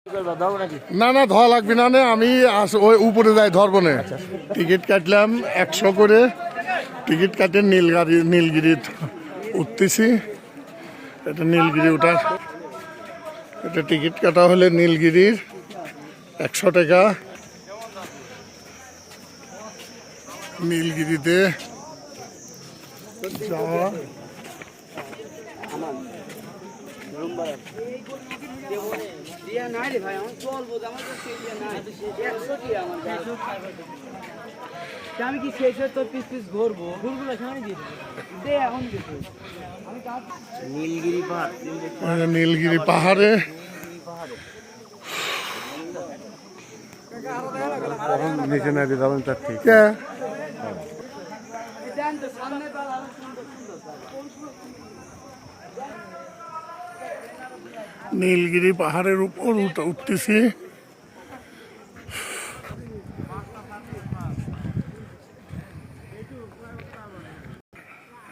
না না ধোয়া লাগবে না, আমি ওই উপরে যাই ধরবো না। টিকিট কাটলাম 100 করে, টিকিট কাটে নীলগিরি উঠতেছি। এটা নীলগিরি উঠার, এটা টিকিট কাটা হলে নীলগিরির 100 টাকা। নীলগিরিতে যাওয়া আমি কি শেষ হয়ে তোর পিস পিস ঘুরবো ঘুরবো এখন নীলগিরি পাহাড়ে নিচে না দিয়ে যাবেন তার ঠিক। নীলগিরি পাহাড়ের উপর উঠতেছি।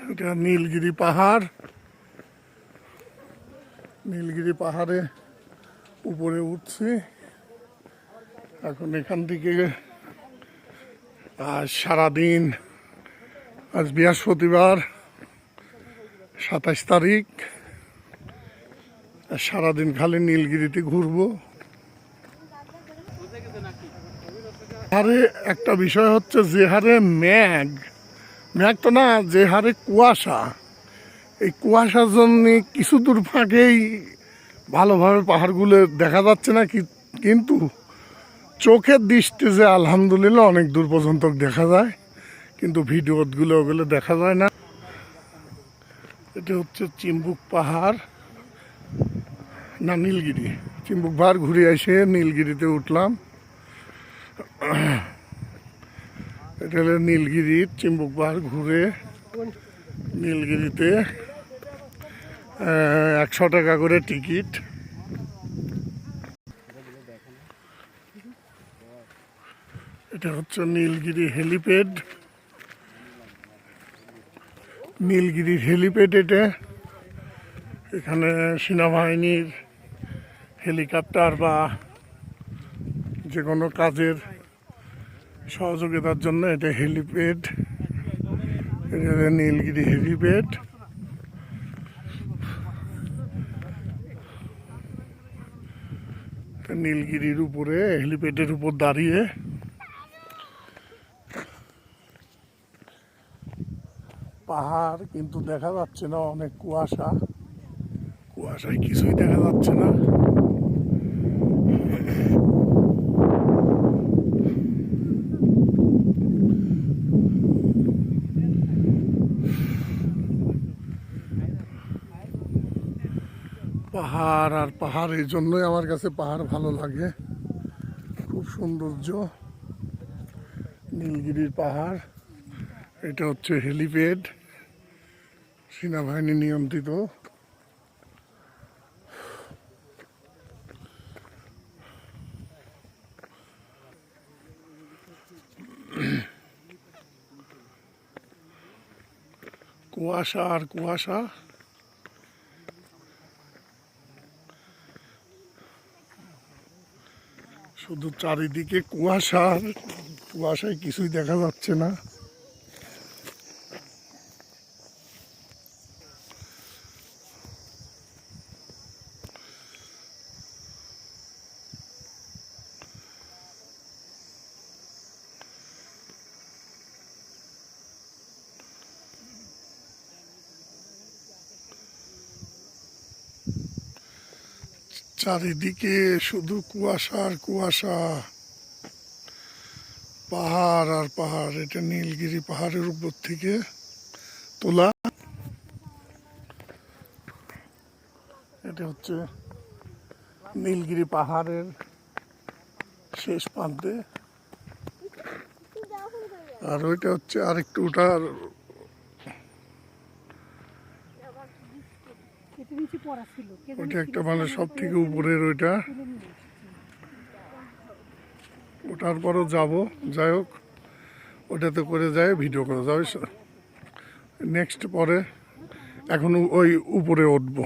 এটা নীলগিরি পাহাড়, নীলগিরি পাহাড়ে উপরে উঠছি এখন। এখান থেকে আজ সারাদিন, আজ বৃহস্পতিবার 27 তারিখ, সারাদিন খালি নীলগিরিতে ঘুরবো। আরে একটা বিষয় হচ্ছে, যে হারে মেঘ তো না, যে হারে কুয়াশা, এই কুয়াশার জন্য কিছু দূর ফাঁকেই ভালোভাবে পাহাড়গুলো দেখা যাচ্ছে না, কিন্তু চোখের দৃষ্টি যে আলহামদুলিল্লাহ অনেক দূর পর্যন্ত দেখা যায়, কিন্তু ভিডিওগুলো ওগুলো দেখা যায় না। এটা হচ্ছে চিম্বুক পাহাড়, না নীলগিরি, চিম্বুক পাহাড় ঘুরে এসে নীলগিরিতে উঠলাম। এটা হলো নীলগিরির চিম্বুক পাহাড় ঘুরে নীলগিরিতে 100 টাকা করে টিকিট। এটা হচ্ছে নীলগিরি হেলিপ্যাড, নীলগিরির হেলিপ্যাড এটা। এখানে সেনাবাহিনীর হেলিকপ্টার বা যে কোনো কাজের সহযোগিতার জন্য এটা হেলিপ্যাড, এটা নীলগিরি হেলিপ্যাড। নীলগিরির উপরে হেলিপ্যাডের উপর দাঁড়িয়ে পাহাড় কিন্তু দেখা যাচ্ছে না, অনেক কুয়াশা, কুয়াশায় কিছুই দেখা যাচ্ছে না। পাহাড় আর পাহাড়, এই জন্যই আমার কাছে পাহাড় ভালো লাগে, খুব সৌন্দর্য। নীলগিরির পাহাড়, এটা হচ্ছে হেলিপ্যাড, সেনাবাহিনী নিয়ন্ত্রিত। কুয়াশা আর কুয়াশা, শুধু চারিদিকে কুয়াশা, কুয়াশায় কিছুই দেখা যাচ্ছে না। চারিদিকে শুধু কুয়াশা আর কুয়াশা, পাহাড় আর পাহাড়। এটা নীলগিরি পাহাড়ের উপর থেকে তোলা। এটা হচ্ছে নীলগিরি পাহাড়ের শেষ প্রান্তে, আর ওইটা হচ্ছে আরেকটু ওঠার, ওইটা একটা মানে সব থেকে উপরের, ওইটা ওঠার পরও যাবো। যাই হোক, ওটাতে করে যায় ভিডিও করা যাবে নেক্সট, পরে এখন ওই উপরে উঠবো।